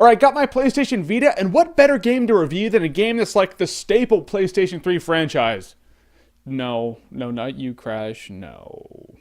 Alright, got my PlayStation Vita, and what better game to review than a game that's like the staple PlayStation 3 franchise? No, not you, Crash, no.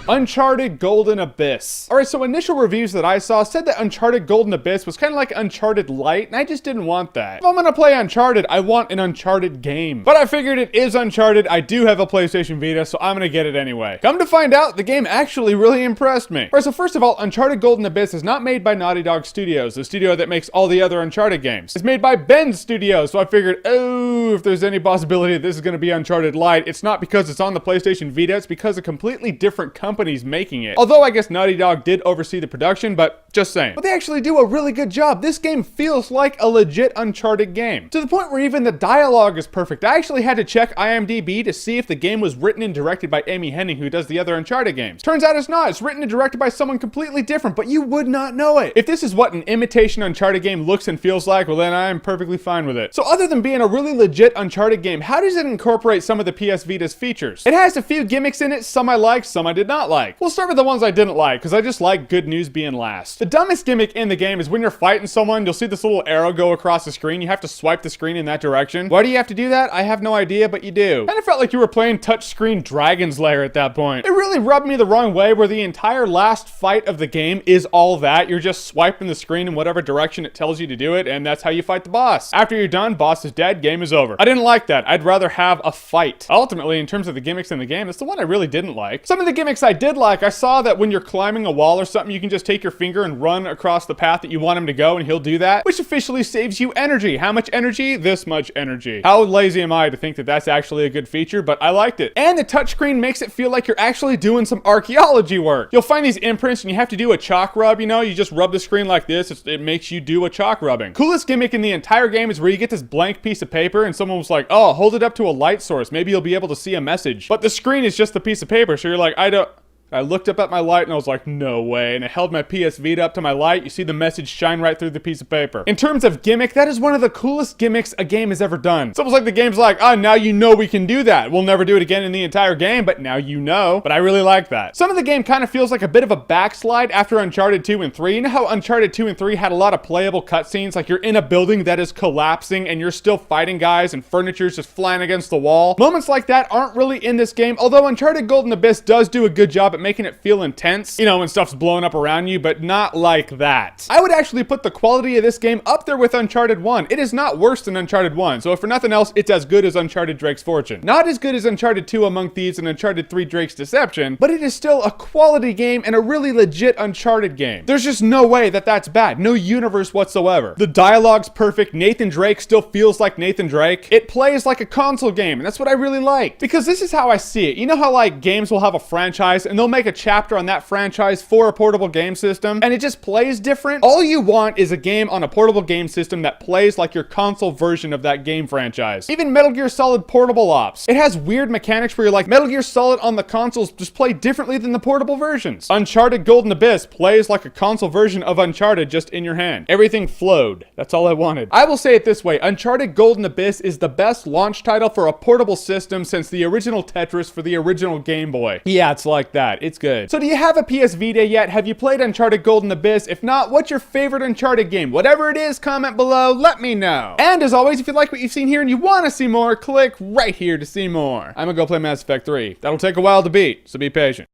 Uncharted Golden Abyss. Alright, so initial reviews that I saw said that Uncharted Golden Abyss was kind of like Uncharted Light, and I just didn't want that. If I'm gonna play Uncharted, I want an Uncharted game. But I figured it is Uncharted, I do have a PlayStation Vita, so I'm gonna get it anyway. Come to find out, the game actually really impressed me. Alright, so first of all, Uncharted Golden Abyss is not made by Naughty Dog Studios, the studio that makes all the other Uncharted games. It's made by Ben's studio, so I figured, oh, if there's any possibility that this is gonna be Uncharted Light, it's not because it's on the PlayStation Vita, it's because a completely different company's making it. Although I guess Naughty Dog did oversee the production, but just saying. But they actually do a really good job. This game feels like a legit Uncharted game. To the point where even the dialogue is perfect. I actually had to check IMDb to see if the game was written and directed by Amy Hennig, who does the other Uncharted games. Turns out it's not. It's written and directed by someone completely different, but you would not know it. If this is what an imitation Uncharted game looks and feels like, well then I'm perfectly fine with it. So other than being a really legit Uncharted game, how does it incorporate some of the PS Vita's features? It has a few gimmicks in it, some I liked, some I did not like. We'll start with the ones I didn't like, because I just like good news being last. The dumbest gimmick in the game is when you're fighting someone, you'll see this little arrow go across the screen. You have to swipe the screen in that direction. Why do you have to do that? I have no idea, but you do. Kind of felt like you were playing touchscreen Dragon's Lair at that point. It really rubbed me the wrong way where the entire last fight of the game is all that. You're just swiping the screen in whatever direction it tells you to do it, and that's how you fight the boss. After you're done, boss is dead, game is over. I didn't like that. I'd rather have a fight. Ultimately, in terms of the gimmicks in the game, that's the one I really didn't like. Some of the gimmicks I did like, I saw that when you're climbing a wall or something, you can just take your finger and run across the path that you want him to go, and he'll do that, which officially saves you energy. How much energy? This much energy. How lazy am I to think that that's actually a good feature, but I liked it. And the touchscreen makes it feel like you're actually doing some archaeology work. You'll find these imprints and you have to do a chalk rub, you know? You just rub the screen like this, it makes you do a chalk rubbing. Coolest gimmick in the entire game is where you get this blank piece of paper and someone was like, oh, hold it up to a light source. Maybe you'll be able to see a message. But the screen is just the piece of paper, so you're like, I looked up at my light and I was like, no way. And I held my PS Vita up to my light. You see the message shine right through the piece of paper. In terms of gimmick, that is one of the coolest gimmicks a game has ever done. It's almost like the game's like, oh, now you know we can do that. We'll never do it again in the entire game, but now you know. But I really like that. Some of the game kind of feels like a bit of a backslide after Uncharted 2 and 3. You know how Uncharted 2 and 3 had a lot of playable cutscenes? Like you're in a building that is collapsing and you're still fighting guys and furniture's just flying against the wall. Moments like that aren't really in this game, although Uncharted Golden Abyss does do a good job at making it feel intense. You know, when stuff's blowing up around you, but not like that. I would actually put the quality of this game up there with Uncharted 1. It is not worse than Uncharted 1, so if for nothing else, it's as good as Uncharted Drake's Fortune. Not as good as Uncharted 2 Among Thieves and Uncharted 3 Drake's Deception, but it is still a quality game and a really legit Uncharted game. There's just no way that that's bad. No universe whatsoever. The dialogue's perfect. Nathan Drake still feels like Nathan Drake. It plays like a console game, and that's what I really like. Because this is how I see it. You know how like games will have a franchise and they'll make a chapter on that franchise for a portable game system and it just plays different? All you want is a game on a portable game system that plays like your console version of that game franchise. Even Metal Gear Solid Portable Ops. It has weird mechanics where you're like, Metal Gear Solid on the consoles just play differently than the portable versions. Uncharted Golden Abyss plays like a console version of Uncharted just in your hand. Everything flowed. That's all I wanted. I will say it this way, Uncharted Golden Abyss is the best launch title for a portable system since the original Tetris for the original Game Boy. Yeah, it's like that. It's good. So do you have a PS Vita yet? Have you played Uncharted Golden Abyss? If not, what's your favorite Uncharted game? Whatever it is, comment below, let me know. And as always, if you like what you've seen here and you want to see more, click right here to see more. I'm gonna go play Mass Effect 3. That'll take a while to beat, so be patient.